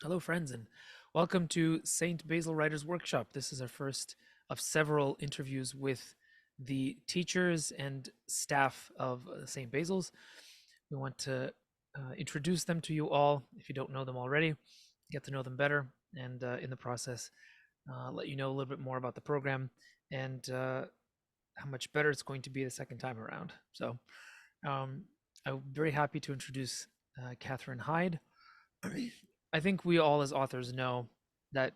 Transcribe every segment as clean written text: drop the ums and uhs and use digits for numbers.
Hello, friends, and welcome to St. Basil Writers Workshop. This is our first of several interviews with the teachers and staff of St. Basil's. We want to introduce them to you all, if you don't know them already, get to know them better, and in the process, let you know a little bit more about the program and how much better it's going to be the second time around. So, um, I'm very happy to introduce Katherine Hyde. I think we all as authors know that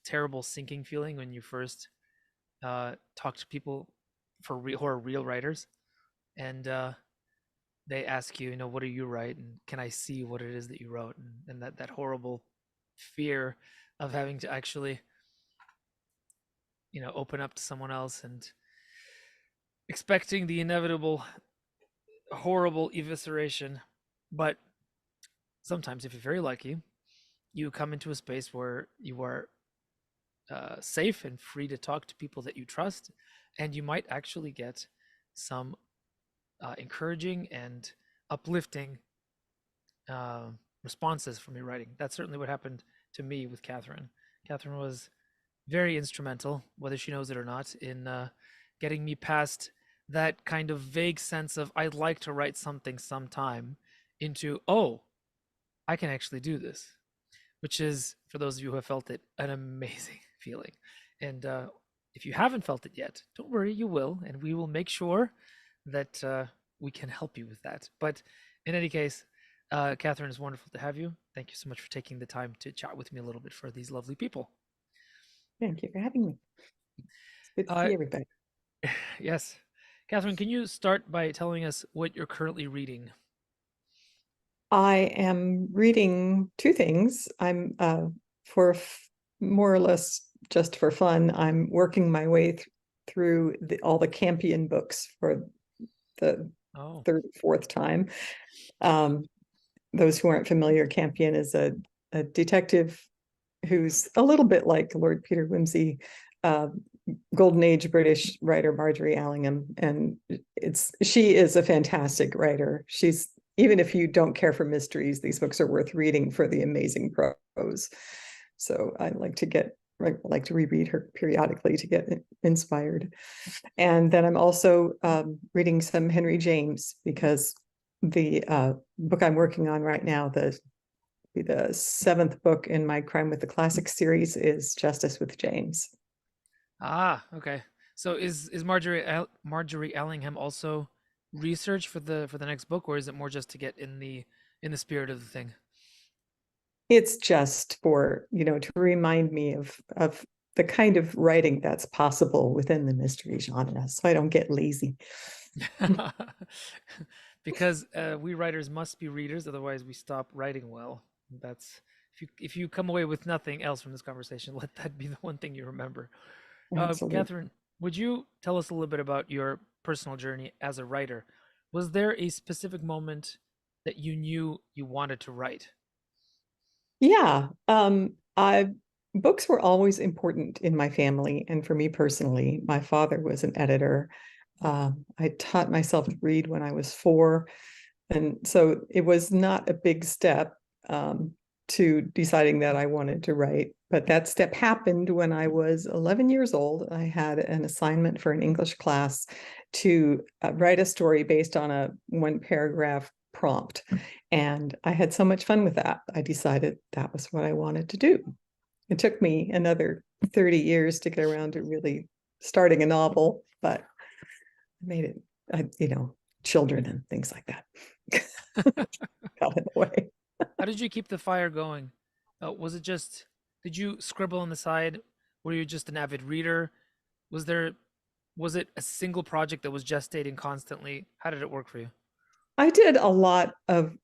terrible sinking feeling when you first talk to people who are real writers, and they ask you, what do you write, and can I see what it is that you wrote, and that horrible fear of having to actually, open up to someone else and expecting the inevitable horrible evisceration. But sometimes, if you're very lucky, you come into a space where you are safe and free to talk to people that you trust, and you might actually get some encouraging and uplifting uh, responses from your writing. That's certainly what happened to me with Catherine. Catherine was very instrumental, whether she knows it or not, in getting me past that kind of vague sense of I'd like to write something sometime into, oh, I can actually do this, which is, for those of you who have felt it, an amazing feeling. And if you haven't felt it yet, don't worry, you will, and we will make sure that we can help you with that. But in any case, Catherine, it's wonderful to have you. Thank you so much for taking the time to chat with me a little bit for these lovely people. Thank you for having me. It's good to Uh, see everybody. yes. Catherine, can you start by telling us what you're currently reading? I am reading two things. I'm more or less just for fun. I'm working my way through all the Campion books for the Oh, third, fourth time. Um, those who aren't familiar, Campion is a detective who's a little bit like Lord Peter Wimsey, uh, Golden Age British writer Marjorie Allingham, and she is a fantastic writer. She's Even if you don't care for mysteries, these books are worth reading for the amazing prose. So I like to reread her periodically to get inspired. And then I'm also reading some Henry James because the book I'm working on right now, the seventh book in my Crime with the Classics series, is Justice with James. okay. So is Marjorie Allingham also research for the next book, or is it more just to get in the spirit of the thing? It's just for, to remind me of the kind of writing that's possible within the mystery genre, so I don't get lazy. Because we writers must be readers, otherwise we stop writing well. That's if you come away with nothing else from this conversation, let that be the one thing you remember. Absolutely. Catherine, would you tell us a little bit about your personal journey as a writer? Was there a specific moment that you knew you wanted to write? Yeah. I Books were always important in my family, and for me personally, my father was an editor. I taught myself to read when I was 4, and so it was not a big step to deciding that I wanted to write. But that step happened when I was 11 years old. I had an assignment for an English class to write a story based on a one paragraph prompt. And I had so much fun with that. I decided that was what I wanted to do. It took me another 30 years to get around to really starting a novel, but I made it, children and things like that got in the way. How did you keep the fire going? Was it just, did you scribble on the side? Were you just an avid reader? Was there, was it a single project that was gestating constantly? How did it work for you? I did a lot of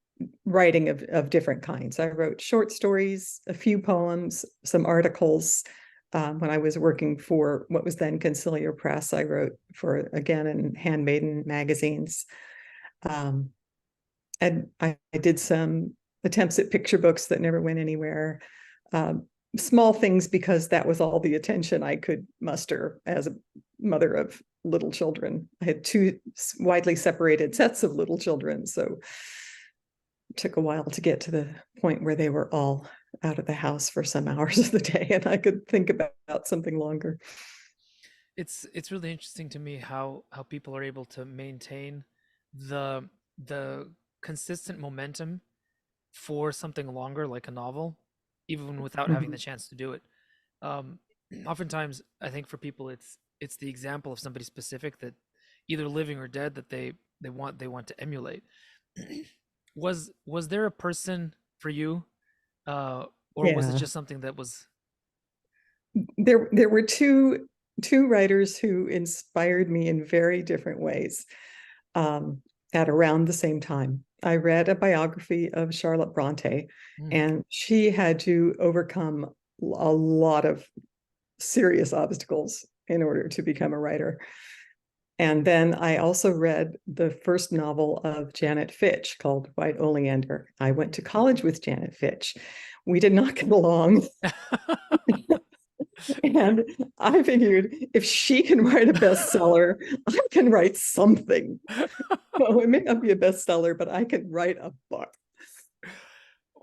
writing of different kinds. I wrote short stories, a few poems, some articles. When I was working for what was then Conciliar Press, I wrote for, again, in Handmaiden magazines. Um, and I did some attempts at picture books that never went anywhere. Um, Small things, because that was all the attention I could muster as a mother of little children. I had two widely separated sets of little children, so took a while to get to the point where they were all out of the house for some hours of the day and I could think about something longer. It's really interesting to me how people are able to maintain the the consistent momentum for something longer like a novel, even without having the Mhm. chance to do it. Um, Oftentimes, I think for people, it's the example of somebody specific that either living or dead that they want to emulate. Was there a person for you, uh, or was it Yeah. just something that was? There were two writers who inspired me in very different ways um, at around the same time. I read a biography of Charlotte Bronte, Mm, and she had to overcome a lot of serious obstacles in order to become a writer. And then I also read the first novel of Janet Fitch called White Oleander. I went mm. to college with Janet Fitch. We did not get along. And I figured if she can write a bestseller, I can write something. So it may not be a bestseller, but I can write a book.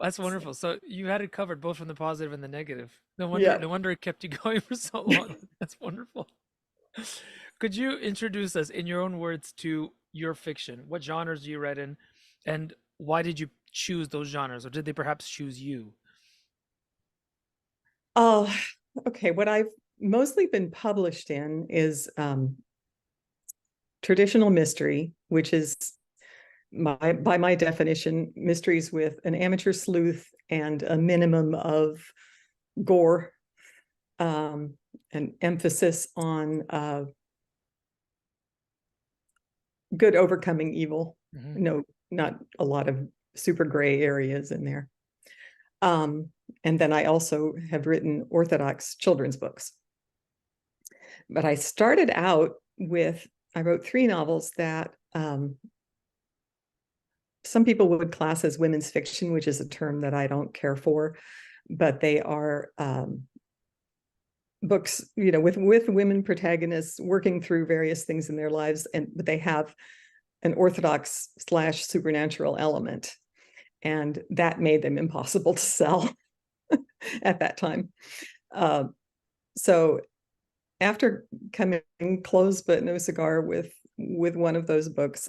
That's So, wonderful. So you had it covered both from the positive and the negative. No wonder, yeah. no wonder it kept you going for so long. That's wonderful. Could you introduce us in your own words to your fiction? What genres you read in, and why did you choose those genres, or did they perhaps choose you? Oh, okay. What I've mostly been published in is traditional mystery, which is by my definition, mysteries with an amateur sleuth and a minimum of gore, um, an emphasis on good overcoming evil. Hmm. No, not a lot of super gray areas in there. Um, and then I also have written Orthodox children's books. But I started out with, I wrote three novels that some people would class as women's fiction, which is a term that I don't care for, but they are books, with women protagonists working through various things in their lives, but they have an Orthodox slash supernatural element, and that made them impossible to sell at that time. Uh, so after coming close but no cigar with one of those books,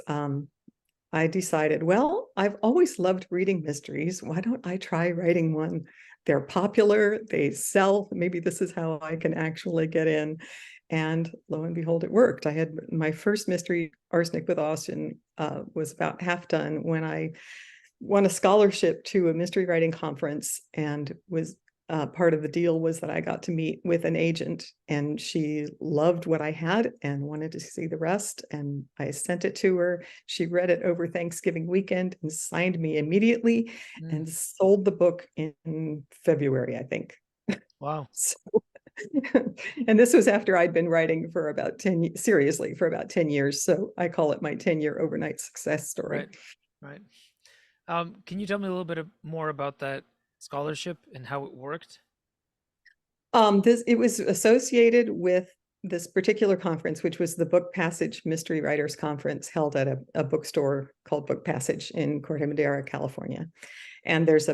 I decided, well, I've always loved reading mysteries. Why don't I try writing one? They're popular, they sell. Maybe this is how I can actually get in. And lo and behold, it worked. I had my first mystery, Arsenic with Austin, was about half done when I won a scholarship to a mystery writing conference, and was part of the deal was that I got to meet with an agent, and she loved what I had and wanted to see the rest. And I sent it to her. She read it over Thanksgiving weekend and signed me immediately Mm, and sold the book in February, I think. wow. So, and this was after I'd been writing for about 10, seriously, for about 10 years. So I call it my 10-year overnight success story. Right. Right. Can you tell me a little bit more about that scholarship and how it worked? It was associated with this particular conference, which was the Book Passage Mystery Writers Conference held at a bookstore called Book Passage in Corte Madera, California. And there's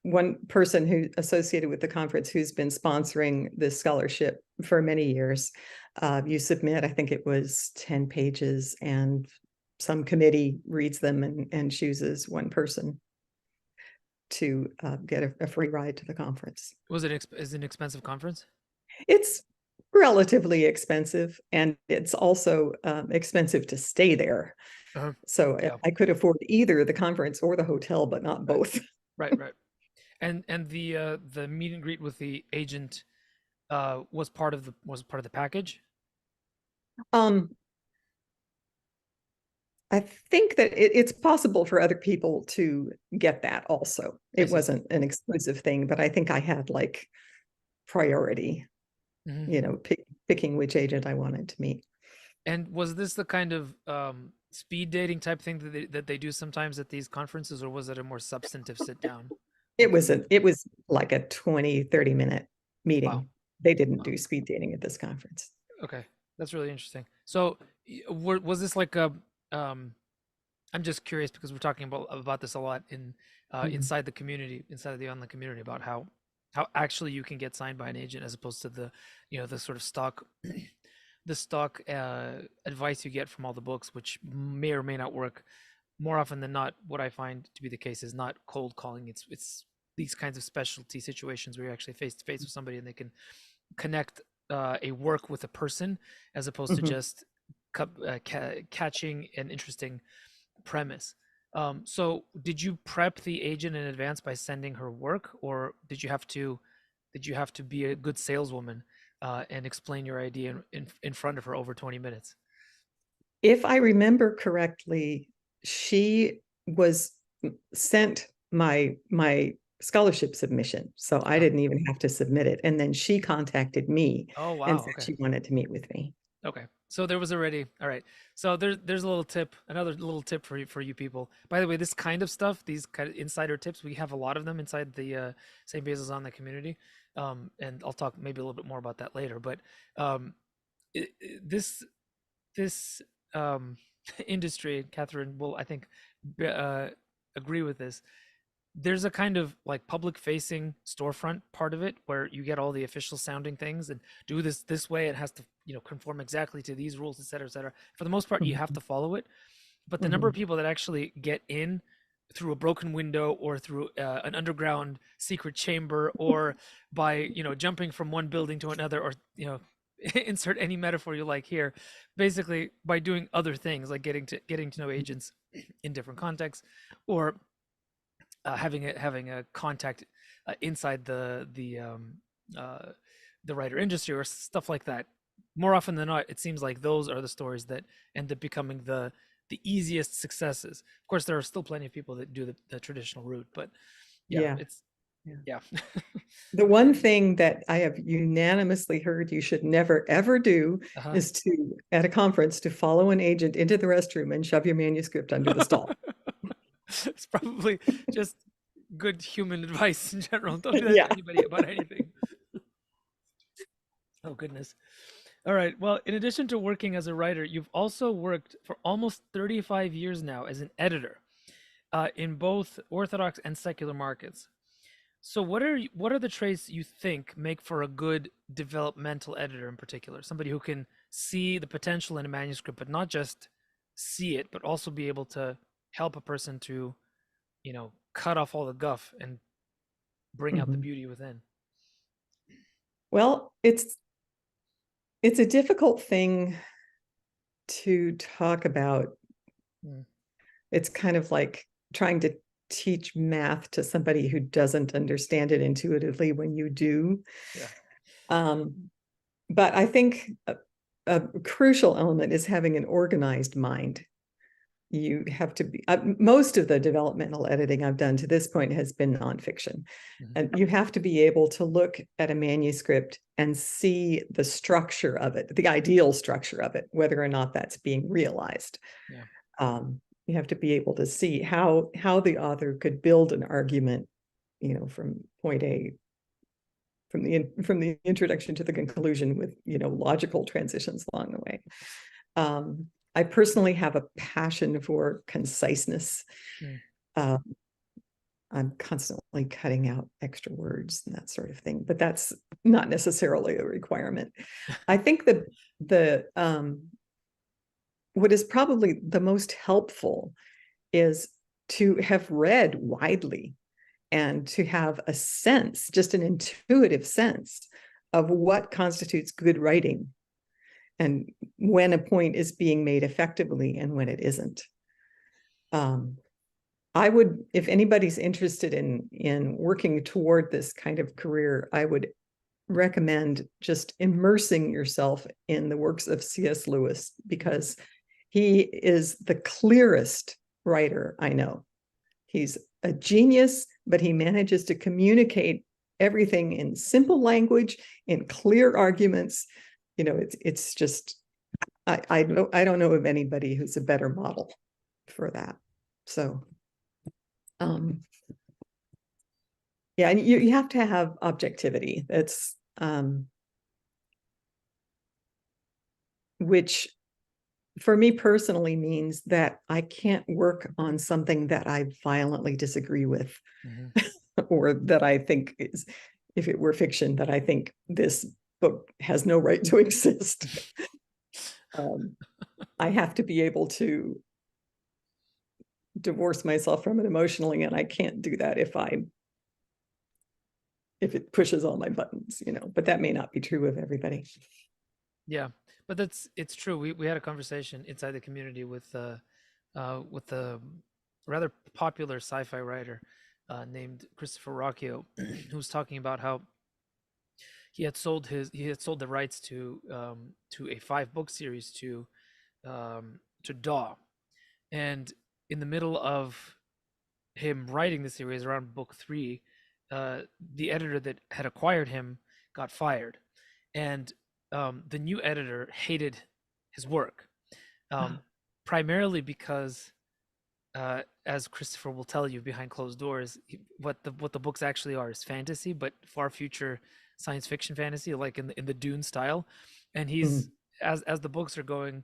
one person who associated with the conference who's been sponsoring this scholarship for many years. You submit, I think it was 10 pages, and some committee reads them and chooses one person to get a free ride to the conference. Is it an expensive conference? It's relatively expensive, and it's also expensive to stay there. Uh-huh. So Yeah. I could afford either the conference or the hotel, but not Right. both. Right. Right. And the meet and greet with the agent was part of the package. Um, I think that it's possible for other people to get that also. I It see. wasn't an exclusive thing, but I think I had like priority, Hmm. picking which agent I wanted to meet. And was this the kind of speed dating type thing that they do sometimes at these conferences, or was it a more substantive sit down It with the was agent? it was like a 20-30 minute Wow. meeting. They didn't Wow. do speed dating at this conference. Okay, that's really interesting. So, was this like um, I'm just curious because we're talking about this a lot in Mhm. inside the community, inside the online community, about how actually you can get signed by an agent as opposed to the the sort of stock the stock advice you get from all the books, which may or may not work. More often than not, what I find to be the case is not cold calling. It's these kinds of specialty situations where you're actually face to face with somebody and they can connect a work with a person as opposed to Mhm. just catching an interesting premise. So did you prep the agent in advance by sending her work, or did you have to be a good saleswoman and explain your idea in front of her over 20 minutes? If I remember correctly, she was sent my scholarship submission, so I Uh, didn't even have to submit it. And then she contacted me oh and wow, said okay. she wanted to meet with me. Okay. So there was already all right. So there's a little tip, another little tip for you people. By the way, this kind of stuff, these kind of insider tips, we have a lot of them inside the St. Basil's Online community. And I'll talk maybe a little bit more about that later. But um, this industry, Catherine will I think uh, agree with this. There's a kind of like public facing storefront part of it where you get all the official sounding things and do this way. It has to conform exactly to these rules, et cetera, et cetera. For the most part, you have Mhm. to follow it. But the number of Mhm. people that actually get in through a broken window or through an underground secret chamber or by jumping from one building to another or insert any metaphor you like here, basically by doing other things like getting to know agents in different contexts or having a contact inside uh, the writer industry or stuff like that. More often than not, it seems like those are the stories that end up becoming the easiest successes. Of course, there are still plenty of people that do the traditional route, but yeah, Yeah. it's Yeah. yeah. The one thing that I have unanimously heard you should never ever do Uh-huh. is at a conference, to follow an agent into the restroom and shove your manuscript under the stall. It's probably just good human advice in general. Don't do that Yeah. to anybody about anything. Oh goodness. All right. Well, in addition to working as a writer, you've also worked for almost 35 years now as an editor in both Orthodox and secular markets. So, what are the traits you think make for a good developmental editor in particular? Somebody who can see the potential in a manuscript, but not just see it, but also be able to help a person to, cut off all the guff and bring out the Mhm. beauty within. Well, it's a difficult thing to talk about. Mm, It's kind of like trying to teach math to somebody who doesn't understand it intuitively when you do. yeah. Um, but I think a crucial element is having an organized mind. You have to be, most of the developmental editing I've done to this point has been nonfiction. Hmm. And you have to be able to look at a manuscript and see the structure of it, the ideal structure of it, whether or not that's being realized. Yeah. You have to be able to see how the author could build an argument, from point A, from the introduction to the conclusion, with logical transitions along the way. I personally have a passion for conciseness. Mm, Uh, I'm constantly cutting out extra words and that sort of thing, but that's not necessarily a requirement. I think the what is probably the most helpful is to have read widely and to have a sense, just an intuitive sense of what constitutes good writing and when a point is being made effectively and when it isn't. Um, I would, if anybody's interested in working toward this kind of career, I would recommend just immersing yourself in the works of C.S. Lewis, mm, because he is the clearest writer I know. He's a genius, but he manages to communicate everything in simple language, in clear arguments. It's just, I don't know of anybody who's a better model for that. So um, yeah, and you have to have objectivity. That's which for me personally means that I can't work on something that I violently disagree with, Hmm. or that I think is, if it were fiction, that I think this book has no right to exist. um, I have to be able to divorce myself from it emotionally, and I can't do that if it pushes all my buttons, but that may not be true of everybody. Yeah, but it's true. We had a conversation inside the community with a rather popular sci-fi writer named Christopher Rocchio, who was talking about how he had sold the rights to a 5 book series to Daw, and in the middle of him writing the series around book 3, the editor that had acquired him got fired, and the new editor hated his work, um, primarily because, as Christopher will tell you behind closed doors, what the books actually are is fantasy, but far future science fiction fantasy, like in the Dune style. And he's Mm. as the books are going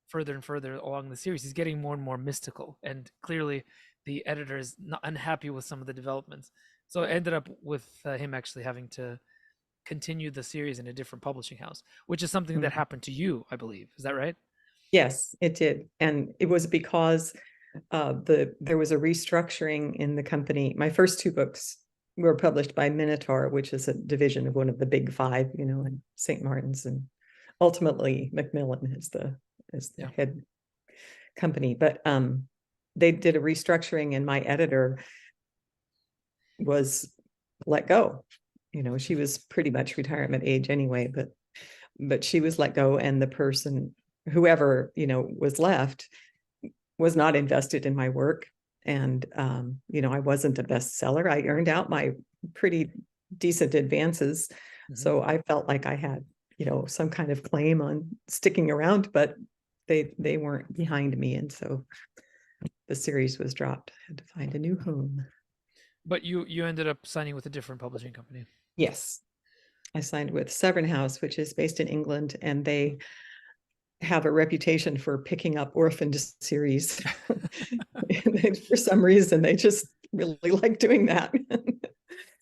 further and further along the series, he's getting more and more mystical, and clearly the editor is not unhappy with some of the developments. So it ended up with him actually having to continue the series in a different publishing house, which is something that Mm. happened to you, I believe. Is that right? Yes, it did. And it was because there was a restructuring in the company. My first 2 books were published by Minotaur, which is a division of one of the big 5, and St. Martin's, and ultimately Macmillan is the Yeah. head company. But they did a restructuring, and my editor was let go. She was pretty much retirement age anyway, but she was let go, and the person, whoever, was left, was not invested in my work. And I wasn't a bestseller. I earned out my pretty decent advances. Hmm. So I felt like I had, some kind of claim on sticking around, but they weren't behind me. And so the series was dropped. I had to find a new home. But you ended up signing with a different publishing company. Yes. I signed with Severn House, which is based in England, and they have a reputation for picking up orphaned series. For some reason, they just really like doing that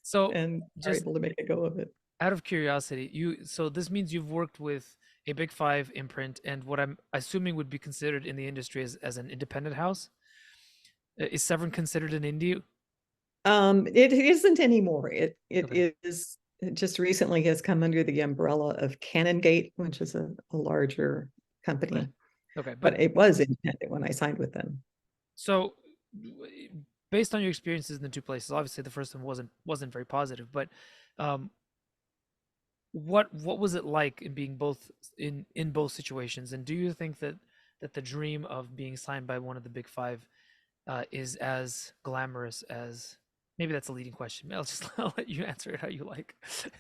So and are just able to make a go of it. out of curiosity, so this means you've worked with a Big Five imprint and what I'm assuming would be considered in the industry as an independent house. Is Severn considered an indie? It isn't anymore. It Okay, is, it just recently has come under the umbrella of Canongate, which is a larger okay, company, okay. But but it was independent when I signed with them. so, based on your experiences in the 2 places, obviously the first one wasn't very positive. But um, what was it like in being both in both situations? And do you think that the dream of being signed by one of the Big Five is as glamorous as, maybe that's a leading question. I'll let you answer it how you like.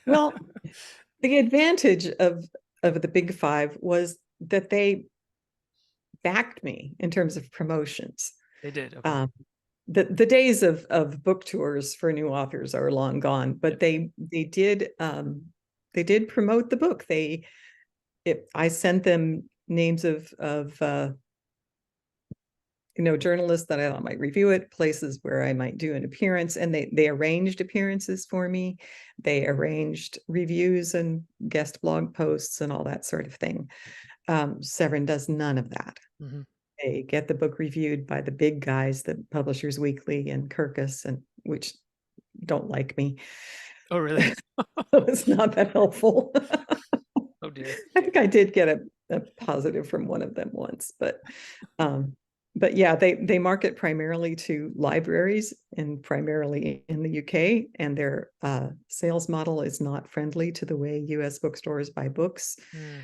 Well, the advantage of the Big Five was that they backed me in terms of promotions. They did. Okay. Um, the days of book tours for new authors are long gone, Yep. but they did promote the book. I sent them names of journalists that I thought might review it, places where I might do an appearance, and they arranged appearances for me. They arranged reviews and guest blog posts and all that sort of thing. Severn does none of that. Hmm. They get the book reviewed by the big guys, the Publishers Weekly and Kirkus, and which don't like me. Oh, really? So it's not that helpful. Oh dear. I think I did get a positive from one of them once, um, but yeah, they market primarily to libraries and primarily in the UK, and their sales model is not friendly to the way US bookstores buy books. Mm,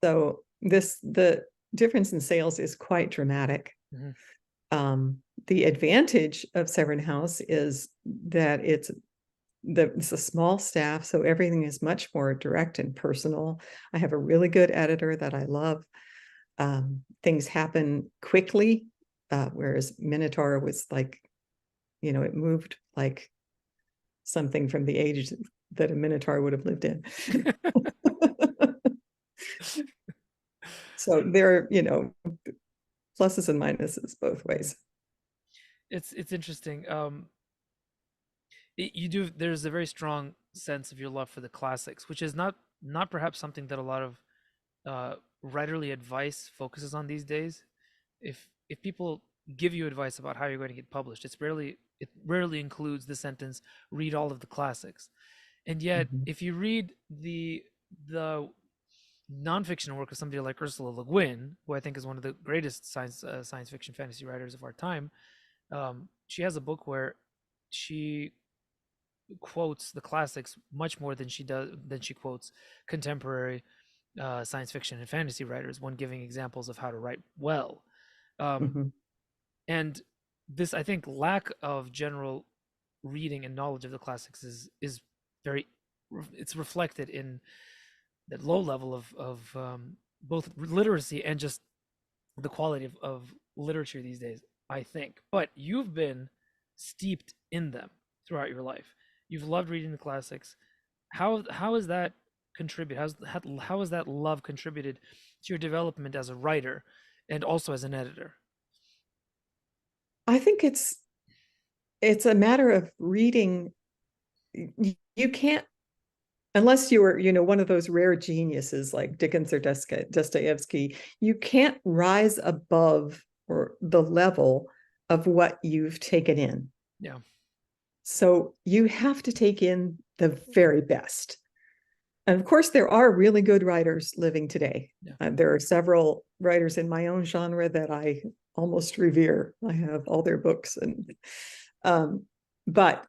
So the difference in sales is quite dramatic. hmm. The advantage of Severn House is that it's a small staff, so everything is much more direct and personal. I have a really good editor that I love. Things happen quickly, whereas Minotaur was like, it moved like something from the age that a Minotaur would have lived in. So there are, pluses and minuses both Mhm. ways. It's interesting. You do. There's a very strong sense of your love for the classics, which is not perhaps something that a lot of writerly advice focuses on these days. If people give you advice about how you're going to get published, it rarely includes the sentence "read all of the classics." And yet, Mhm. if you read the nonfiction work of somebody like Ursula Le Guin, who I think is one of the greatest science fiction fantasy writers of our time, she has a book where she quotes the classics much more than she quotes contemporary science fiction and fantasy writers when giving examples of how to write well. Um, Mhm. and this, I think, lack of general reading and knowledge of the classics is very it's reflected in that low level of both literacy and just the quality of literature these days, I think. But you've been steeped in them throughout your life. You've loved reading the classics. How has that contributed? How has that love contributed to your development as a writer and also as an editor? I think it's a matter of reading. You can't, unless you were, one of those rare geniuses like Dickens or Dostoevsky, you can't rise above or the level of what you've taken in. Yeah, So you have to take in the very best. And of course, there are really good writers living today. yeah. There are several writers in my own genre that I almost revere. I have all their books, um, but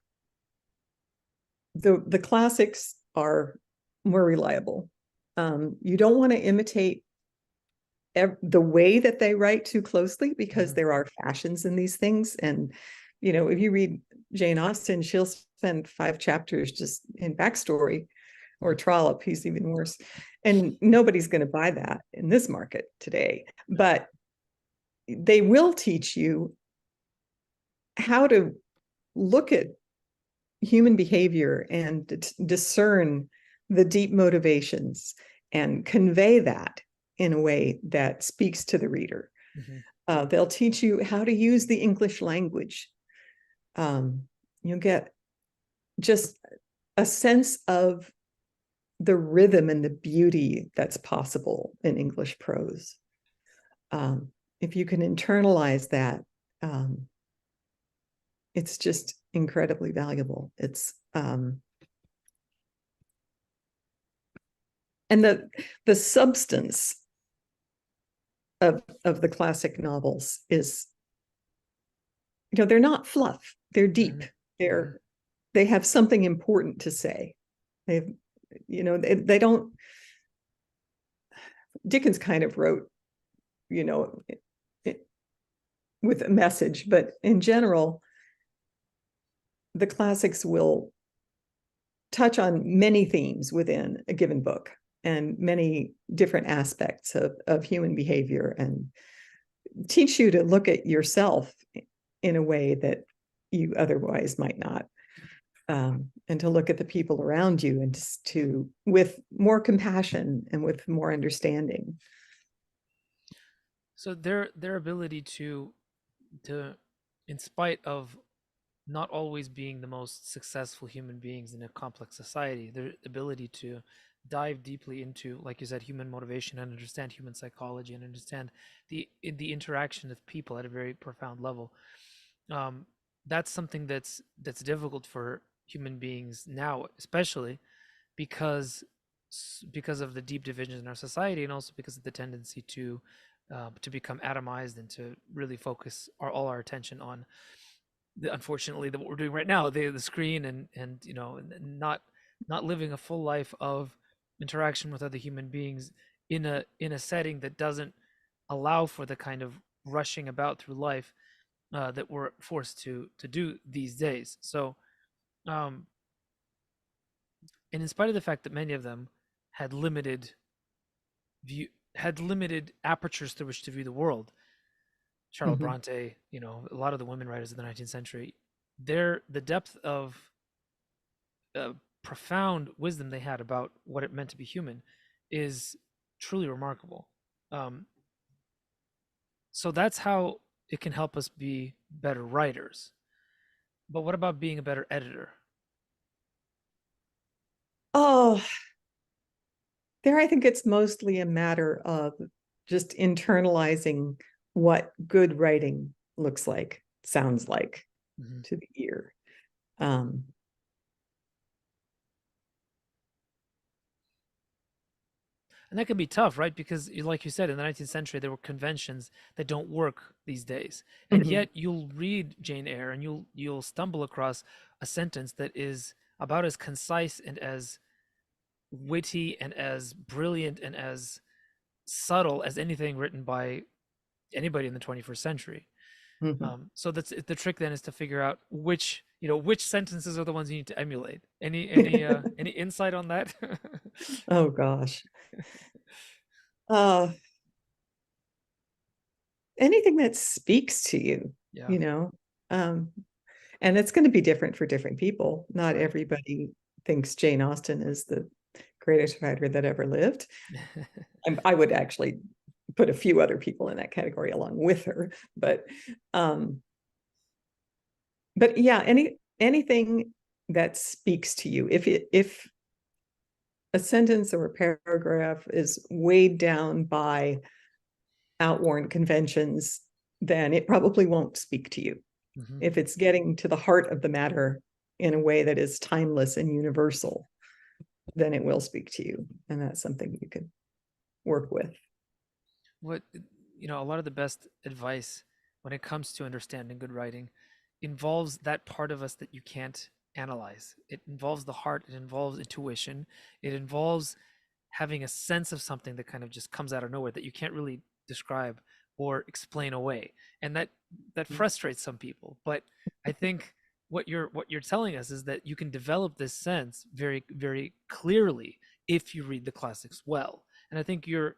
the classics are more reliable. You don't want to imitate the way that they write too closely because Hmm. there are fashions in these things. And if you read Jane Austen, she'll spend 5 chapters just in backstory, or Trollope, he's even worse. And nobody's going to buy that in this market today. No. But they will teach you how to look at human behavior and discern the deep motivations and convey that in a way that speaks to the reader. Hmm. They'll teach you how to use the English language. Um, you'll get just a sense of the rhythm and the beauty that's possible in English prose. Um, if you can internalize that, um, it's just incredibly valuable. And the substance of the classic novels is, they're not fluff. They're Hmm. deep. Hmm. They have something important to say. They, they don't. Dickens kind of wrote, you know, it, with a message, but in general, the classics will touch on many themes within a given book and many different aspects of human behavior, and teach you to look at yourself in a way that you otherwise might not, and to look at the people around you and to with more compassion and with more understanding. So their ability to in spite of not always being the most successful human beings in a complex society, their ability to dive deeply into, like you said, human motivation and understand human psychology and understand the interaction of people at a very profound level. Um, that's something that's difficult for human beings now, especially because because of the deep divisions in our society, and also because of the tendency to become atomized and to really focus all our attention on unfortunately what we're doing right now, the screen, and not living a full life of interaction with other human beings in a setting that doesn't allow for the kind of rushing about through life that we're forced to do these days. So um and in spite of the fact that many of them had limited view had limited apertures through which to view the world, Charlotte Mhm. Bronte, a lot of the women writers of the 19th century, the depth of profound wisdom they had about what it meant to be human is truly remarkable. Um, so that's how it can help us be better writers. But what about being a better editor? Oh, there, I think it's mostly a matter of just internalizing what good writing looks like, sounds like Hmm. to the ear. Um, And that can be tough, right? Because, like you said, in the 19th century, there were conventions that don't work these days, and mhm, yet you'll read Jane Eyre and you'll stumble across a sentence that is about as concise and as witty and as brilliant and as subtle as anything written by anybody in the 21st century. mhm. So that's the trick then is to figure out which sentences are the ones you need to emulate. Any insight on that? Oh gosh. Uh, anything that speaks to you, Yeah, you know. Um, and it's going to be different for different people. Not right. everybody thinks Jane Austen is the greatest writer that ever lived. I would actually put a few other people in that category along with her, um, but yeah, anything that speaks to you. If a sentence or a paragraph is weighed down by outworn conventions, then it probably won't speak to you. Hmm. If it's getting to the heart of the matter in a way that is timeless and universal, then it will speak to you. And that's something you can work with. What a lot of the best advice when it comes to understanding good writing involves that part of us that you can't analyze. It involves the heart, it involves intuition, it involves having a sense of something that kind of just comes out of nowhere that you can't really describe or explain away. And that frustrates some people. But I think what you're telling us is that you can develop this sense very, very clearly if you read the classics well. And I think you're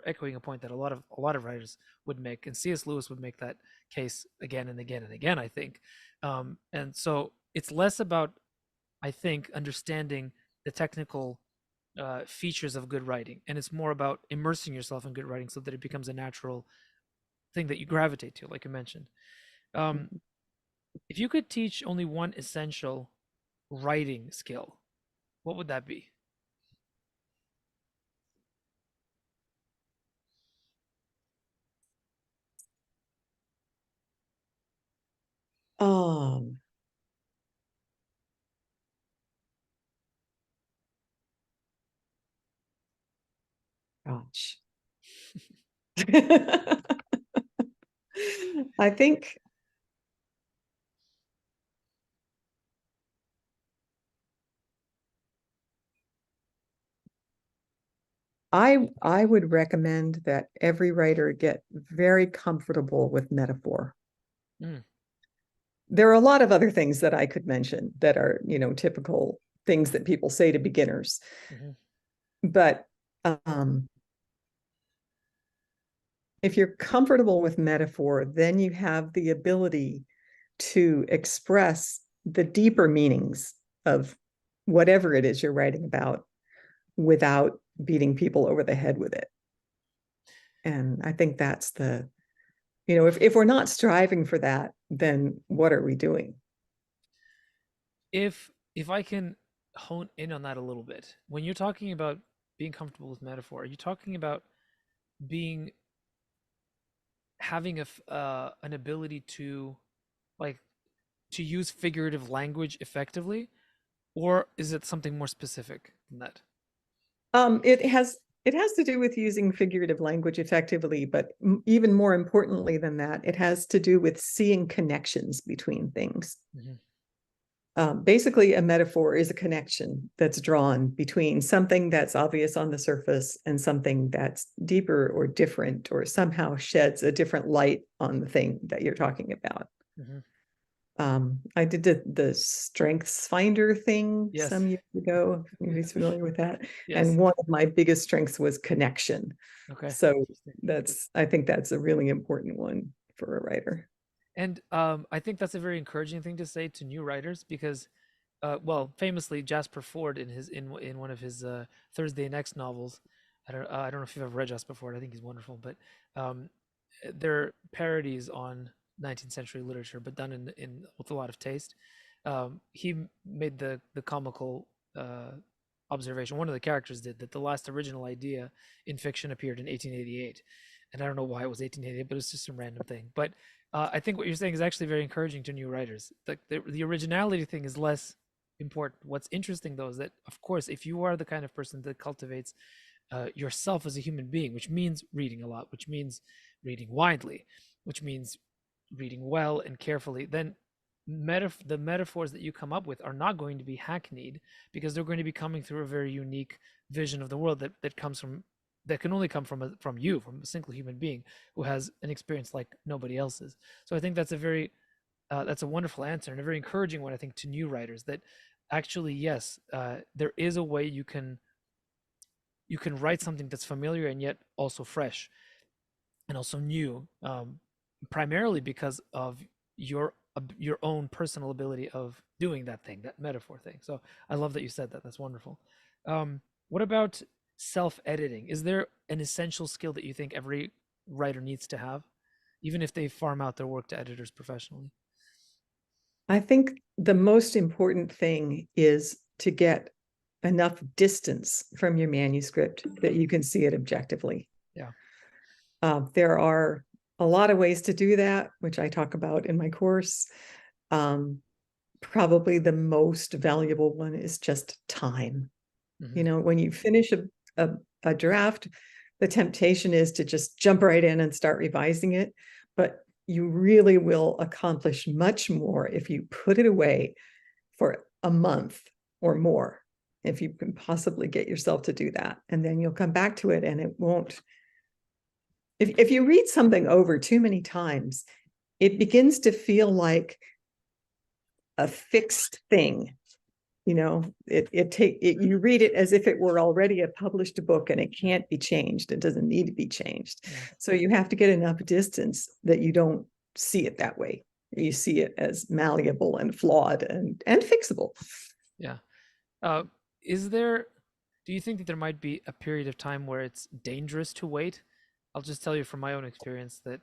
echoing a point that a lot of writers would make, and C.S. Lewis would make that case again and again and again, I think. And so it's less about, I think, understanding the technical features of good writing, and it's more about immersing yourself in good writing so that it becomes a natural thing that you gravitate to, like you mentioned. Um, if you could teach only one essential writing skill, what would that be? Um, gosh. I think I would recommend that every writer get very comfortable with metaphor. Mm, There are a lot of other things that I could mention that are, typical things that people say to beginners. hmm. But if you're comfortable with metaphor, then you have the ability to express the deeper meanings of whatever it is you're writing about without beating people over the head with it. And I think that's if we're not striving for that, then what are we doing? If I can hone in on that a little bit, when you're talking about being comfortable with metaphor, are you talking about being having an ability to, like, to use figurative language effectively, or is it something more specific than that? It has to do with using figurative language effectively, but even more importantly than that, it has to do with seeing connections between things. Hmm. Basically, a metaphor is a connection that's drawn between something that's obvious on the surface and something that's deeper or different or somehow sheds a different light on the thing that you're talking about. Hmm. I did the Strengths Finder thing Yes. some years ago. Anybody's familiar with that? Yes. And one of my biggest strengths was connection. Okay. So Interesting. I think that's a really important one for a writer. And I think that's a very encouraging thing to say to new writers because, well, famously Jasper Fforde in one of his Thursday Next novels I don't know if you've ever read Just Before It. I think he's wonderful, but um, they're parodies on 19th century literature, but done in with a lot of taste. He made the comical observation. One of the characters did that the last original idea in fiction appeared in 1888, and I don't know why it was 1888, but it's just some random thing. But I think what you're saying is actually very encouraging to new writers. The originality thing is less important. What's interesting though is that, of course, if you are the kind of person that cultivates yourself as a human being, which means reading a lot, which means reading widely, which means reading well and carefully, then the metaphors that you come up with are not going to be hackneyed because they're going to be coming through a very unique vision of the world that comes from that can only come from you, from a single human being who has an experience like nobody else's. So I think that's a wonderful answer and a very encouraging one, I think, to new writers, that actually, yes, there is a way you can write something that's familiar and yet also fresh and also new, primarily because of your own personal ability of doing that thing, that metaphor thing. So I love that you said that. That's wonderful. What about self-editing? Is there an essential skill that you think every writer needs to have, even if they farm out their work to editors professionally? I think the most important thing is to get enough distance from your manuscript that you can see it objectively. Yeah. There are a lot of ways to do that, which I talk about in my course. Probably the most valuable one is just time. Hmm. You know, when you finish a draft, the temptation is to just jump right in and start revising it. But you really will accomplish much more if you put it away for a month or more, if you can possibly get yourself to do that. And then you'll come back to it and it won't. If you read something over too many times, it begins to feel like a fixed thing. You know, you read it as if it were already a published book and it Yeah. can't be changed. It doesn't need to be changed. Yeah. So you have to get enough distance that you don't see it that way. You see it as malleable and flawed and fixable. Yeah. Uh, is there, do you think that there might be a period of time where it's dangerous to wait? I'll just tell you from my own experience that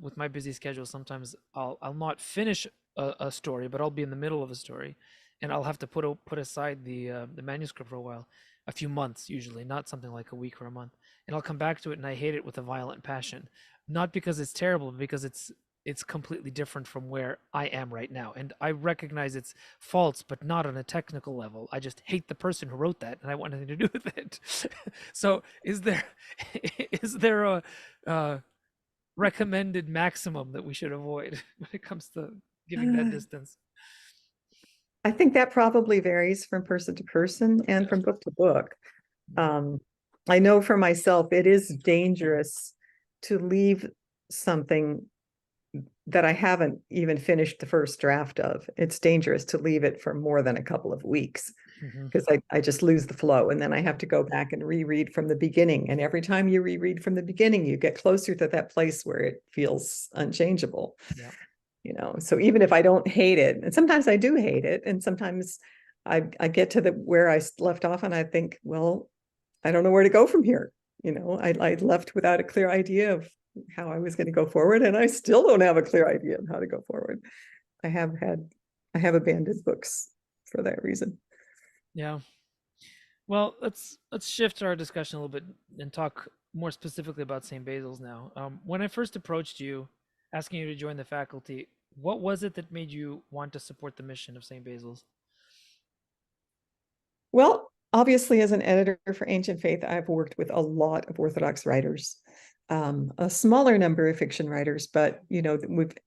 with my busy schedule, sometimes I'll not finish a story, but I'll be in the middle of a story, and I'll have to put aside the manuscript for a while, a few months usually, not something like a week or a month, and I'll come back to it and I hate it with a violent passion, not because it's terrible, but because it's completely different from where I am right now, and I recognize its faults, but not on a technical level. I just hate the person who wrote that, and I want nothing to do with it. So, is there is there a recommended maximum that we should avoid when it comes to giving that distance? I think that probably varies from person to person and Yeah. from book to book. Mhm. Um, I know for myself, it is dangerous to leave something that I haven't even finished the first draft of. It's dangerous to leave it for more than a couple of weeks Mhm. because I just lose the flow. And then I have to go back and reread from the beginning. And every time you reread from the beginning, you get closer to that place where it feels unchangeable. Yeah. You know, so even if I don't hate it, and sometimes I do hate it, and sometimes I get to the where I left off and I think, well, I don't know where to go from here. You know, I left without a clear idea of how I was going to go forward, and I still don't have a clear idea of how to go forward. I have had I have abandoned books for that reason. Yeah. Well, let's shift our discussion a little bit and talk more specifically about St. Basil's now. When I first approached you, asking you to join the faculty, what was it that made you want to support the mission of St. Basil's? Well, obviously, as an editor for Ancient Faith, I've worked with a lot of Orthodox writers, a smaller number of fiction writers, but you know,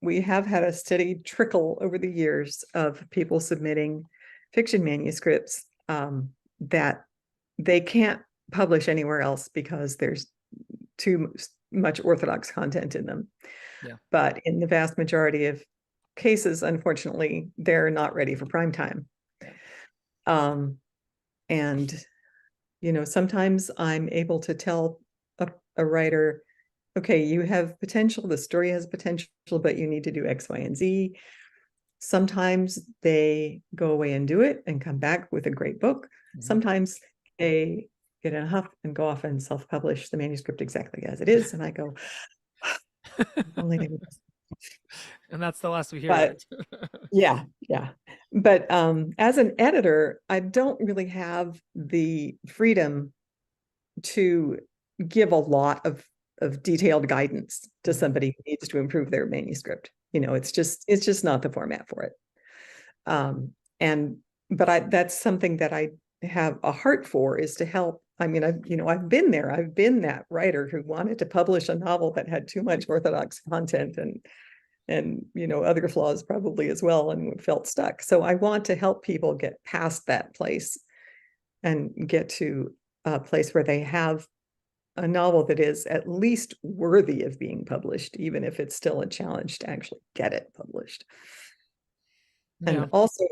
we have had a steady trickle over the years of people submitting fiction manuscripts that they can't publish anywhere else because there's too much Orthodox content in them. Yeah. But in the vast majority of cases, unfortunately, they're not ready for prime time. Yeah. Um, and you know, sometimes I'm able to tell a writer, okay, you have potential, the story has potential, but you need to do X, Y, and Z. Sometimes they go away and do it and come back with a great book. Mhm. Sometimes they get in a huff and go off and self-publish the manuscript exactly as it is. And I go, only they would. And that's the last we hear of But it. yeah, yeah. But as an editor, I don't really have the freedom to give a lot of detailed guidance to Mhm. somebody who needs to improve their manuscript. It's just not the format for it. And but that's something that I have a heart for, is to help. I mean, I've been there. I've been that writer who wanted to publish a novel that had too much Orthodox content and other flaws probably as well, and felt stuck. So I want to help people get past that place and get to a place where they have a novel that is at least worthy of being published, even if it's still a challenge to actually get it published. And Yeah. also,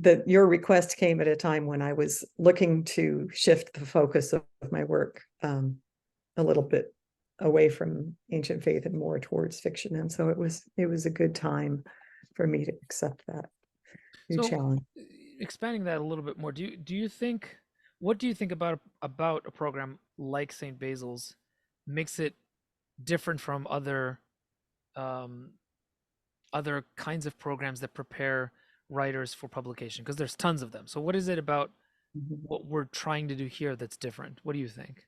that your request came at a time when I was looking to shift the focus of my work a little bit away from ancient faith and more towards fiction. And so it was a good time for me to accept that new So, challenge. expanding that a little bit more, do you think what do you think about a program like St. Basil's makes it different from um, other kinds of programs that prepare writers for publication? Because there's tons of them. So, what is it about Mhm. what we're trying to do here that's different? What do you think?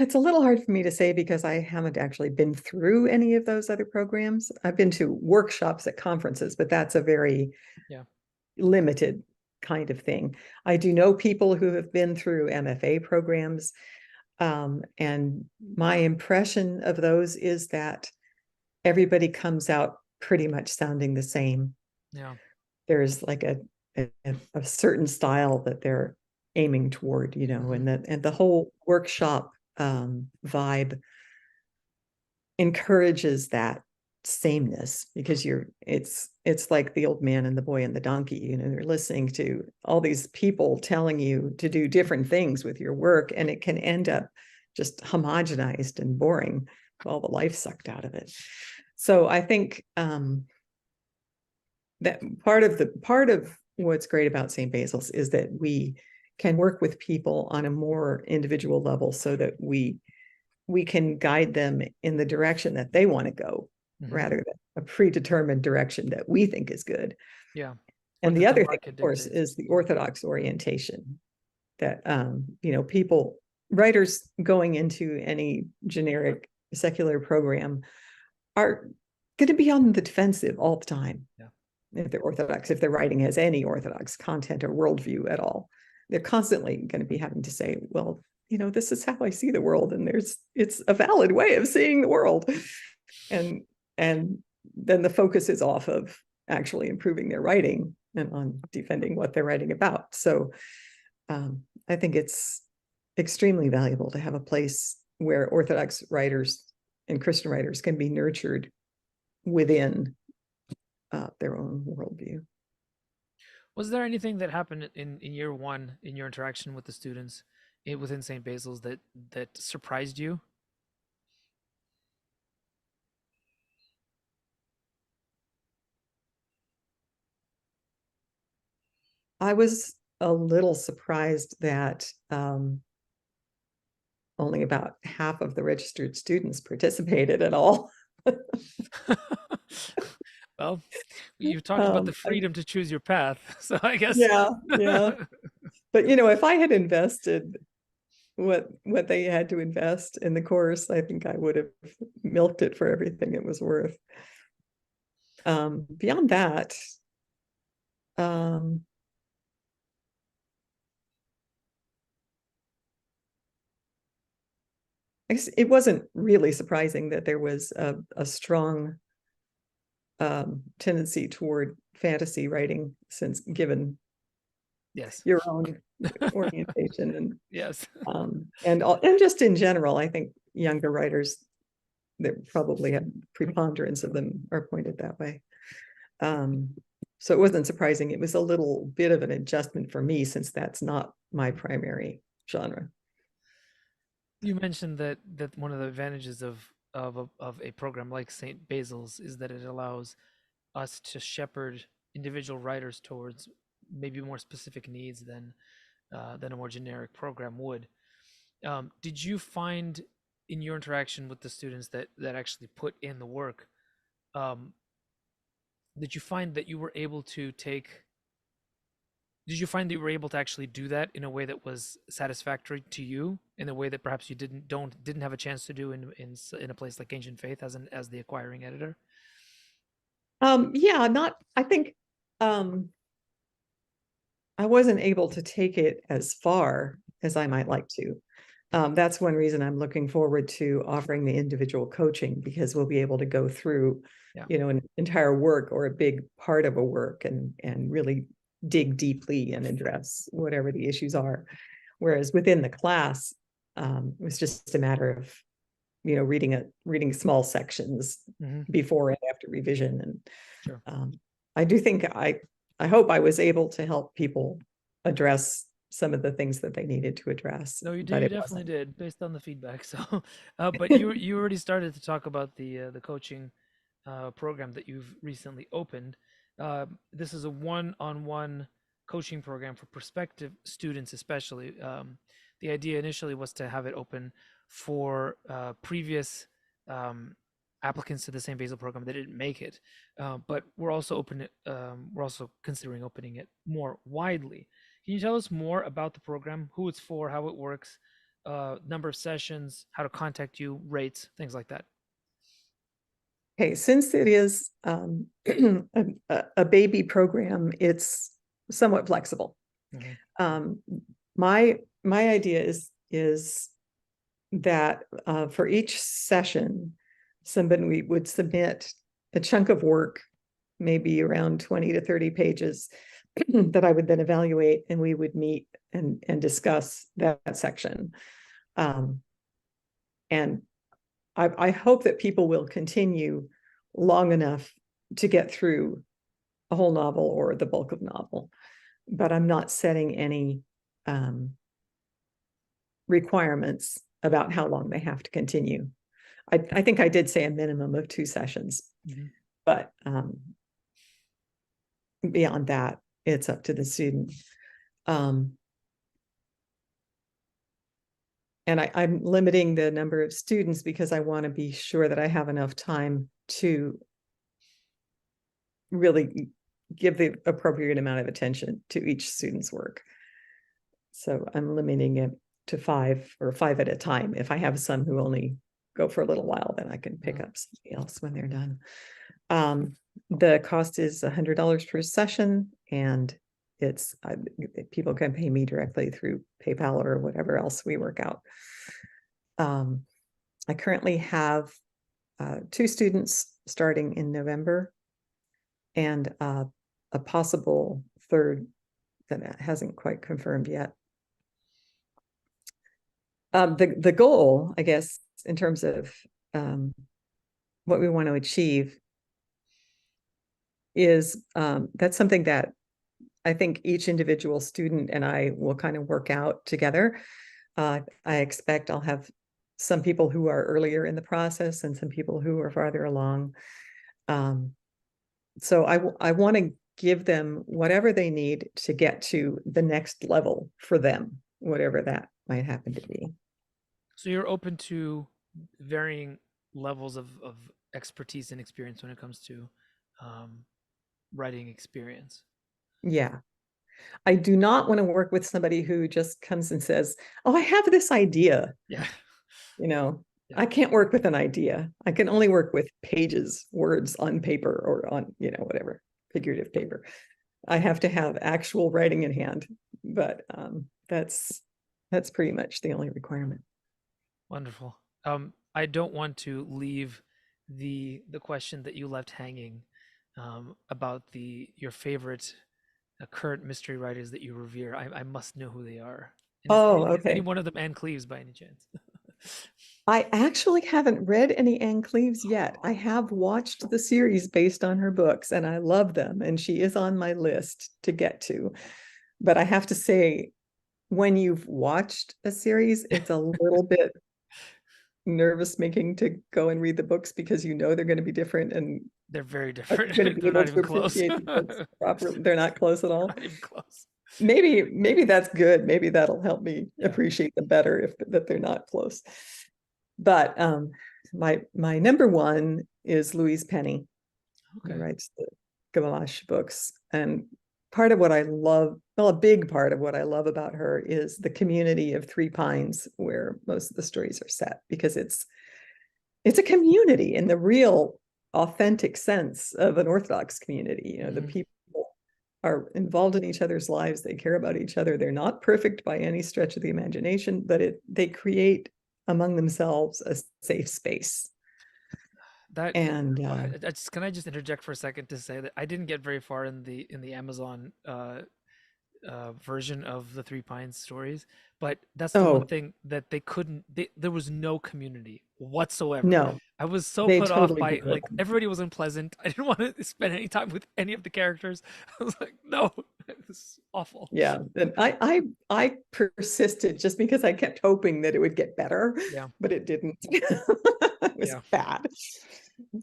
It's a little hard for me to say because I haven't actually been through any of those other programs. I've been to workshops at conferences, but that's a very Yeah. limited kind of thing. I do know people who have been through MFA programs, and my impression of those is that everybody comes out pretty much sounding the same. Yeah. There's like a certain style that they're aiming toward, Hmm. and the whole workshop vibe encourages that sameness, because it's like the old man and the boy and the donkey. They're listening to all these people telling you to do different things with your work, and it can end up just homogenized and boring, all the life sucked out of it. So I think that part of what's great about St. Basil's is that we can work with people on a more individual level, so that we can guide them in the direction that they want to go, Hmm. rather than a predetermined direction that we think is good. Yeah. Or And the that the other thing, market of course, dictates. is the Orthodox orientation, that people, writers going into any generic secular program, are going to be on the defensive all the time. Yeah. If they're Orthodox, if their writing has any Orthodox content or worldview at all, they're constantly going to be having to say, well, this is how I see the world, and it's a valid way of seeing the world. And and then the focus is off of actually improving their writing and on defending what they're writing about. So I think it's extremely valuable to have a place where Orthodox writers and Christian writers can be nurtured within their own worldview. Was there anything that happened in year one in your interaction with the students within St. Basil's that surprised you? I was a little surprised that only about half of the registered students participated at all. Well, you talked about the um, freedom to choose your path, so I guess. yeah, yeah. But if I had invested what they had to invest in the course, I think I would have milked it for everything it was worth. Beyond that, um, I guess it wasn't really surprising that there was a strong tendency toward fantasy writing, since given Yes. your own orientation Yes. and just in general, I think younger writers, that probably have preponderance of them, are pointed that way. Um, so it wasn't surprising. It was a little bit of an adjustment for me, since that's not my primary genre. You mentioned that one of the advantages of a program like St. Basil's is that it allows us to shepherd individual writers towards maybe more specific needs than than a more generic program would. Did you find in your interaction with the students that actually put in the work, um, did you find that you were able to take did you find that you were able to actually do that in a way that was satisfactory to you, in a way that perhaps you didn't have a chance to do in a place like Ancient Faith as the acquiring editor? Yeah, not, I think, um, I wasn't able to take it as far as I might like to. That's one reason I'm looking forward to offering the individual coaching, because we'll be able to go through, Yeah. an entire work or a big part of a work and really dig deeply and address whatever the issues are. Whereas within the class, it was just a matter of, reading small sections Hmm. before and after revision. And Sure. I do think I hope I was able to help people address some of the things that they needed to address, No, you did. but You it definitely wasn't. did, based on the feedback. So, but you already started to talk about the coaching program that you've recently opened. This is a one-on-one coaching program for prospective students, especially. The idea initially was to have it open for previous um, applicants to the same Basil program that didn't make it, but we're also considering opening it more widely. Can you tell us more about the program, who it's for, how it works, number of sessions, how to contact you, rates, things like that? Okay, since it is a baby program, it's somewhat flexible. Hmm. Um, my idea is that for each session, somebody would submit a chunk of work, maybe around 20 to 30 pages, that I would then evaluate, and we would meet and discuss that section. Um, and I hope that people will continue long enough to get through a whole novel or the bulk of novel, but I'm not setting any requirements about how long they have to continue. I think I did say a minimum of 2 sessions, Hmm. but beyond that, it's up to the student. Um, and I'm limiting the number of students because I want to be sure that I have enough time to really give the appropriate amount of attention to each student's work. So I'm limiting it to 5 or 5 at a time. If I have some who only go for a little while, then I can pick up something else when they're done. The cost is $100 per session, and it's people can pay me directly through PayPal or whatever else we work out. I currently have 2 students starting in November, and a possible third that hasn't quite confirmed yet. The goal, I guess, in terms of what we want to achieve is that's something that I think each individual student and I will kind of work out together. I expect I'll have some people who are earlier in the process and some people who are farther along. So I want to give them whatever they need to get to the next level for them, whatever that might happen to be. So you're open to varying levels of expertise and experience when it comes to um, writing experience. Yeah. I do not want to work with somebody who just comes and says, "Oh, I have this idea." Yeah. You know, Yeah. I can't work with an idea. I can only work with pages, words on paper or on, whatever, figurative paper. I have to have actual writing in hand, but that's pretty much the only requirement. Wonderful. I don't want to leave the question that you left hanging about the your favorite current mystery writers that you revere. I must know who they are. And Oh, is any okay. one of them Anne Cleeves by any chance? I actually haven't read any Anne Cleeves yet. I have watched the series based on her books, and I love them, and she is on my list to get to. But I have to say, when you've watched a series, it's a little bit nervous making to go and read the books because they're going to be different, and They're very are different. you going to be They're able not to even close. appreciate the books properly? They're not close at all. Not even close. maybe that's good. Maybe that'll help me Yeah. appreciate them better if that they're not close. But my number one is Louise Penny, who Okay. writes the Gamache books. And part of what I love, well, a big part of what I love about her is the community of Three Pines, where most of the stories are set, because it's a community in the real authentic sense of an Orthodox community. You know, the Hmm. people are involved in each other's lives, they care about each other, they're not perfect by any stretch of the imagination, but they create among themselves a safe space. That And can I just interject for a second to say that I didn't get very far in the Amazon version of the Three Pines stories, but that's the one oh thing that there was no community whatsoever. no, I was so they put off totally by, blew it. like, everybody was unpleasant. I didn't want to spend any time with any of the characters. I was like, no, this is awful. Yeah, and I persisted just because I kept hoping that it would get better, Yeah, but it didn't. It was yeah. bad.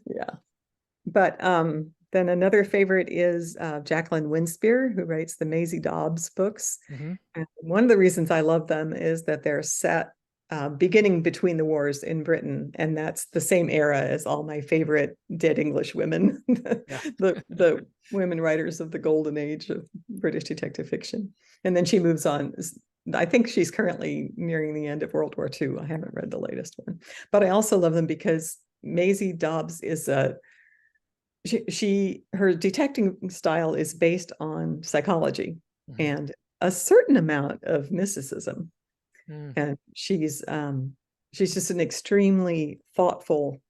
Yeah. But then another favorite is Jacqueline Winspear, who writes the Maisie Dobbs books. Hmm. And one of the reasons I love them is that they're set beginning between the wars in Britain, and that's the same era as all my favorite dead English women, Yeah. the women writers of the golden age of British detective fiction. And then she moves on. I think she's currently nearing the end of World War II. I haven't read the latest one, but I also love them because Maisie Dobbs is her detecting style is based on psychology Hmm. and a certain amount of mysticism, Mm. and she's just an extremely thoughtful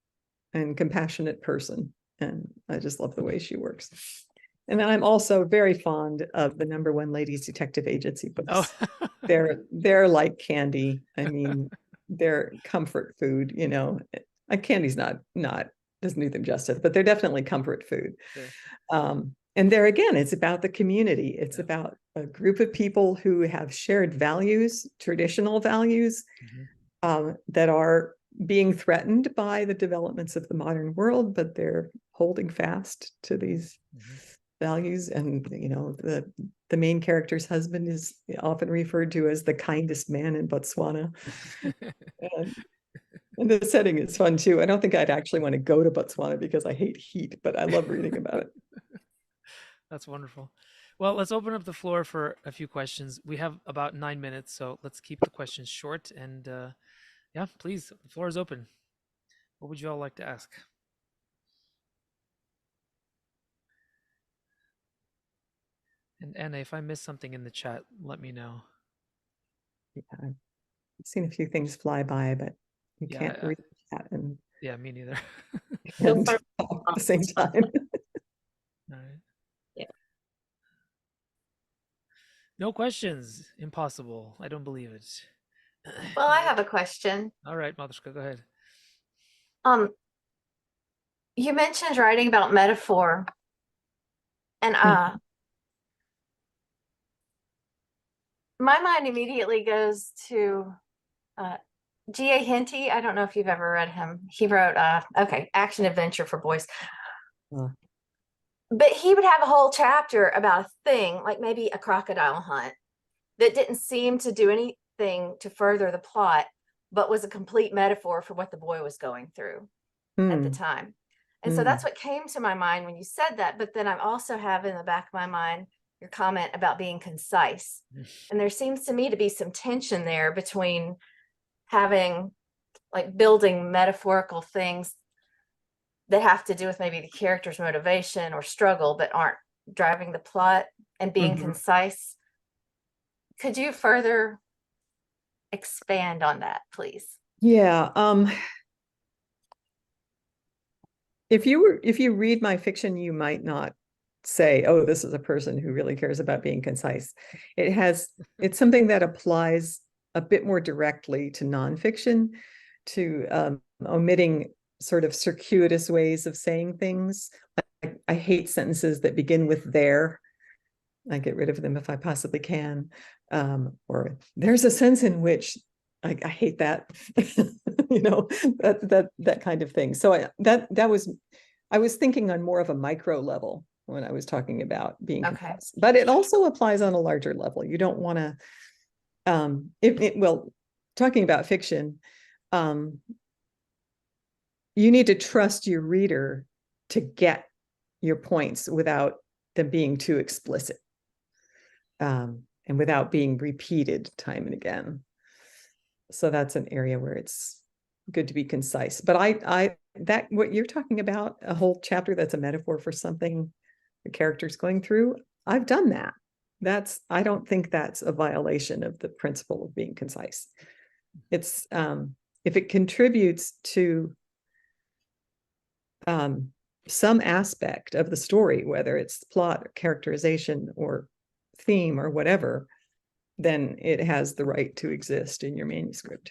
and compassionate person, and I just love the way she works. And then I'm also very fond of the number one ladies detective agency Oh, books. They're like candy. I mean, they're comfort food, you know. Candy's not doesn't do them justice, but they're definitely comfort food. sure. And there again, it's about the community. It's Yeah. about a group of people who have shared values, traditional values, Hmm. that are being threatened by the developments of the modern world, but they're holding fast to these Hmm. values. And you know, the main character's husband is often referred to as the kindest man in Botswana. And, and the setting is fun too. I don't think I'd actually want to go to Botswana because I hate heat, but I love reading about it. That's wonderful. Well, let's open up the floor for a few questions. We have about 9 minutes, so let's keep the questions short. And yeah, please, the floor is open. What would you all like to ask? And Anna, if I missed something in the chat, let me know. Yeah, I've seen a few things fly by, but you Yeah, can't read that yeah, me neither. Feel and free. talk at the same time. All right. Yeah. No questions. Impossible. I don't believe it. Well, I have a question. All right, Matushka, go ahead. Um, you mentioned writing about metaphor, and my mind immediately goes to uh G.A. Henty. I don't know if you've ever read him. He wrote okay, action adventure for boys. Uh, But he would have a whole chapter about a thing, like maybe a crocodile hunt, that didn't seem to do anything to further the plot, but was a complete metaphor for what the boy was going through at the mm, time. And so mm, that's what came to my mind when you said that. But then I also have in the back of my mind your comment about being concise. And there seems to me to be some tension there between having, like, building metaphorical things that have to do with maybe the character's motivation or struggle, but aren't driving the plot, and being mhm. concise. Could you further expand on that, please? Yeah. If you read my fiction, you might not say, "Oh, this is a person who really cares about being concise." It's something that applies a bit more directly to nonfiction, to omitting sort of circuitous ways of saying things. I hate sentences that begin with "there." I get rid of them if I possibly can. Or there's a sense in which I hate that, you know, that kind of thing. So I was thinking on more of a micro level. when I was talking about being Okay. concise. But it also applies on a larger level. You don't want to, well, talking about fiction, you need to trust your reader to get your points without them being too explicit, and without being repeated time and again. So that's an area where it's good to be concise. But that what you're talking about, a whole chapter that's a metaphor for something the character's going through, I've done that. I don't think that's a violation of the principle of being concise. It's if it contributes to some aspect of the story, whether it's plot or characterization or theme or whatever, then it has the right to exist in your manuscript.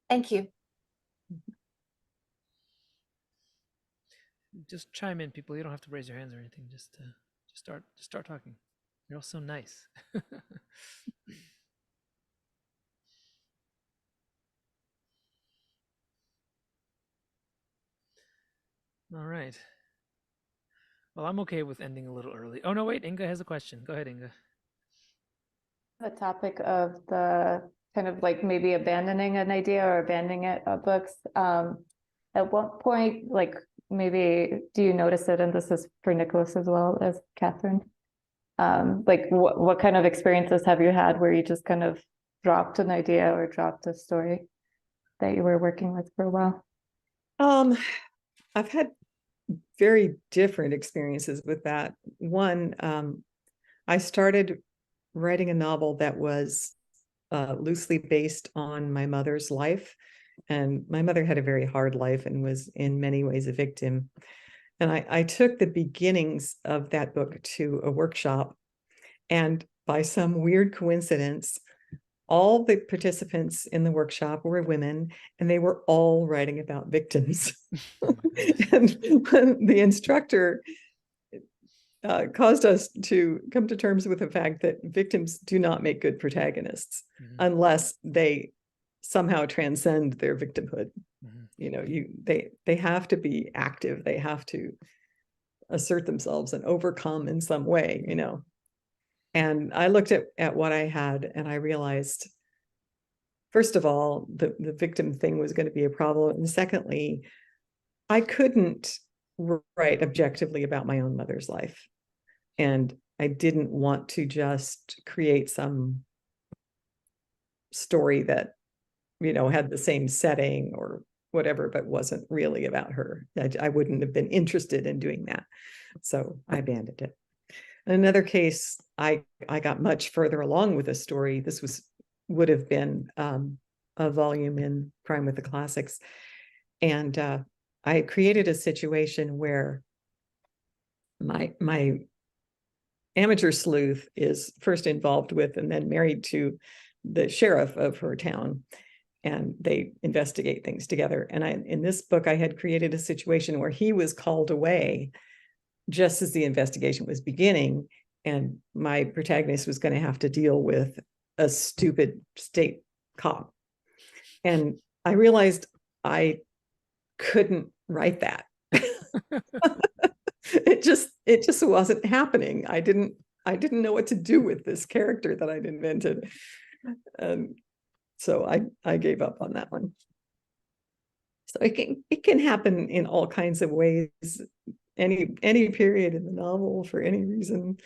Thank you. Just chime in, people. You don't have to raise your hands or anything. Just start talking. You're all so nice. All right. Well, I'm okay with ending a little early. Oh no, wait, Inga has a question. Go ahead, Inga. The topic of the kind of like maybe abandoning an idea or abandoning it of books. At what point, like maybe do you notice it? And this is for Nicholas as well as Catherine. Like what kind of experiences have you had where you just kind of dropped an idea or dropped a story that you were working with for a while? I've had very different experiences with that. One, I started writing a novel that was loosely based on my mother's life. And my mother had a very hard life and was in many ways a victim. And I took the beginnings of that book to a workshop. And by some weird coincidence, all the participants in the workshop were women, and they were all writing about victims. And when the instructor caused us to come to terms with the fact that victims do not make good protagonists unless they somehow transcend their victimhood. You know, they have to be active. They have to assert themselves and overcome in some way, you know. And I looked at what I had, and I realized, first of all, the victim thing was going to be a problem. And secondly, I couldn't write objectively about my own mother's life. And I didn't want to just create some story that, you know, had the same setting or whatever, but wasn't really about her. I wouldn't have been interested in doing that. So I abandoned it. In another case, I got much further along with the story. This would have been a volume in Prime with the Classics. And I created a situation where my amateur sleuth is first involved with and then married to the sheriff of her town, and they investigate things together. And in this book, I had created a situation where he was called away just as the investigation was beginning, and my protagonist was going to have to deal with a stupid state cop. And I realized I couldn't write that. It just wasn't happening. I didn't know what to do with this character that I'd invented. So I gave up on that one. So it can happen in all kinds of ways, any period in the novel for any reason.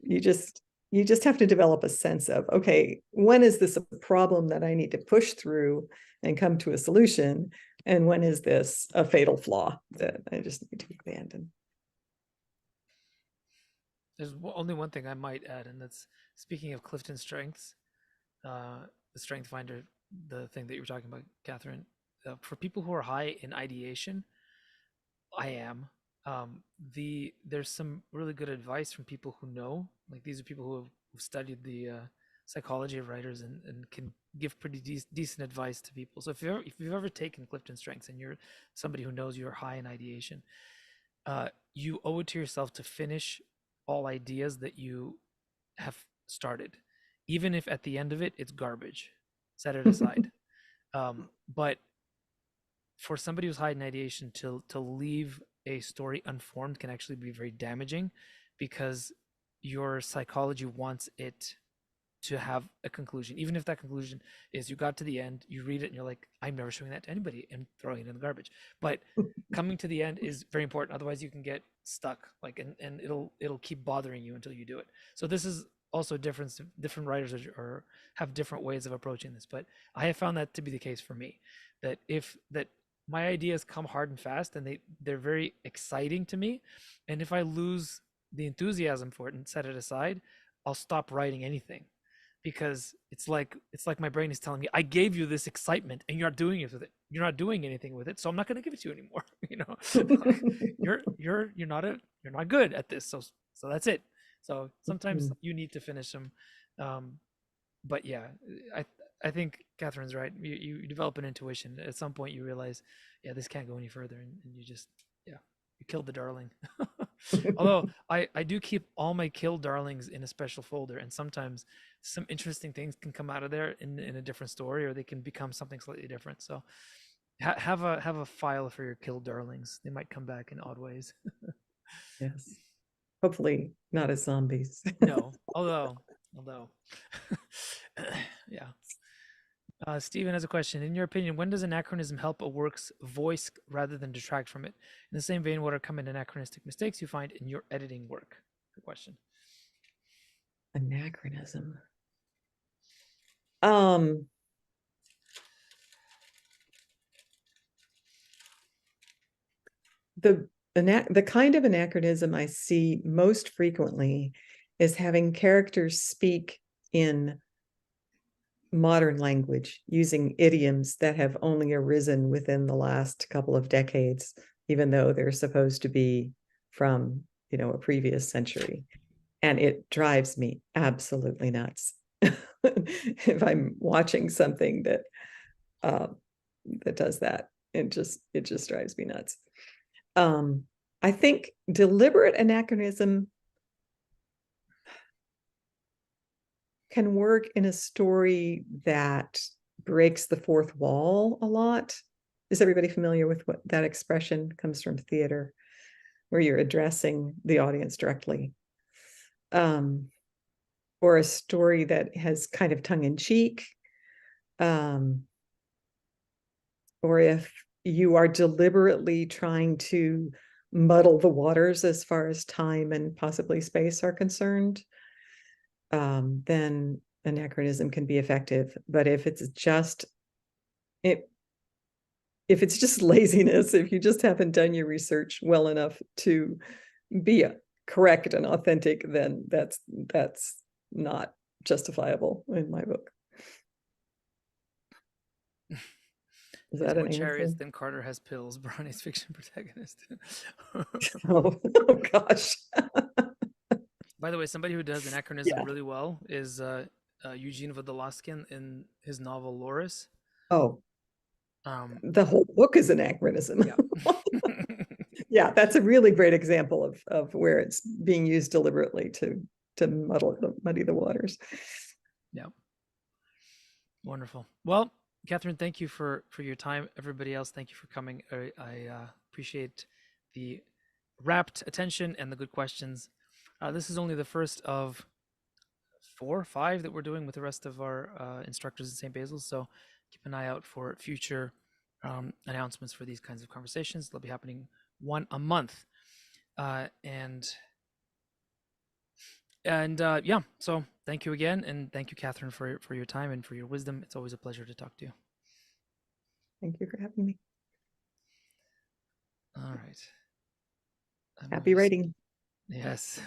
You just have to develop a sense of, okay, when is this a problem that I need to push through and come to a solution? And when is this a fatal flaw that I just need to abandon? There's only one thing I might add, and that's, speaking of Clifton strengths, the strength finder, the thing that you were talking about, Catherine, for people who are high in ideation, I am. There's some really good advice from people who know, like these are people who've studied the psychology of writers and can give pretty decent advice to people. So if you've ever taken Clifton Strengths and you're somebody who knows you're high in ideation, you owe it to yourself to finish all ideas that you have started, even if at the end of it it's garbage. Set it aside. But for somebody who's high in ideation to leave a story unformed can actually be very damaging, because your psychology wants it to have a conclusion, even if that conclusion is you got to the end, you read it, and you're like, I'm never showing that to anybody, and throwing it in the garbage. But coming to the end is very important. Otherwise, you can get stuck, like, and it'll keep bothering you until you do it. So this is also different. Different writers are have different ways of approaching this, but I have found that to be the case for me. That my ideas come hard and fast, and they're very exciting to me, and if I lose the enthusiasm for it and set it aside, I'll stop writing anything, because it's like my brain is telling me, I gave you this excitement and you're not doing it with it. You're not doing anything with it, so I'm not going to give it to you anymore. You're not good at this, so that's it. So sometimes you need to finish them. But yeah, I I think Catherine's right. You develop an intuition. At some point, you realize, yeah, this can't go any further, and you just, yeah, you killed the darling. Although I do keep all my killed darlings in a special folder, and sometimes some interesting things can come out of there in a different story, or they can become something slightly different. So have a file for your killed darlings. They might come back in odd ways. Yes. Hopefully not as zombies. No, although, yeah. Stephen has a question. In your opinion, when does anachronism help a work's voice rather than detract from it? In the same vein, what are common anachronistic mistakes you find in your editing work? Good question. Anachronism. The kind of anachronism I see most frequently is having characters speak in modern language using idioms that have only arisen within the last couple of decades, even though they're supposed to be from, a previous century. And it drives me absolutely nuts. If I'm watching something that does that, it just drives me nuts. I think deliberate anachronism can work in a story that breaks the fourth wall a lot. Is everybody familiar with what that expression comes from? Theater, where you're addressing the audience directly. Or a story that has kind of tongue-in-cheek. Or if you are deliberately trying to muddle the waters as far as time and possibly space are concerned, then anachronism can be effective. But if it's just laziness, if you just haven't done your research well enough to be correct and authentic, then that's not justifiable in my book. Is that more an chariots answer? than Carter has pills. Brownie's fiction protagonist. Oh gosh. By the way, somebody who does anachronism Yeah. really well is Eugene Vodolazkin in his novel Loris. Oh, the whole book is anachronism. Yeah. Yeah, that's a really great example of where it's being used deliberately to muddy the waters. Yeah. Wonderful. Well, Catherine, thank you for your time. Everybody else, thank you for coming. I appreciate the rapt attention and the good questions. This is only the first of 4 or 5 that we're doing with the rest of our instructors at St. Basil's. So keep an eye out for future announcements for these kinds of conversations. They'll be happening 1 a month. And yeah, so thank you again, and thank you, Catherine, for your time and for your wisdom. It's always a pleasure to talk to you. Thank you for having me. All right. Happy writing. Yes.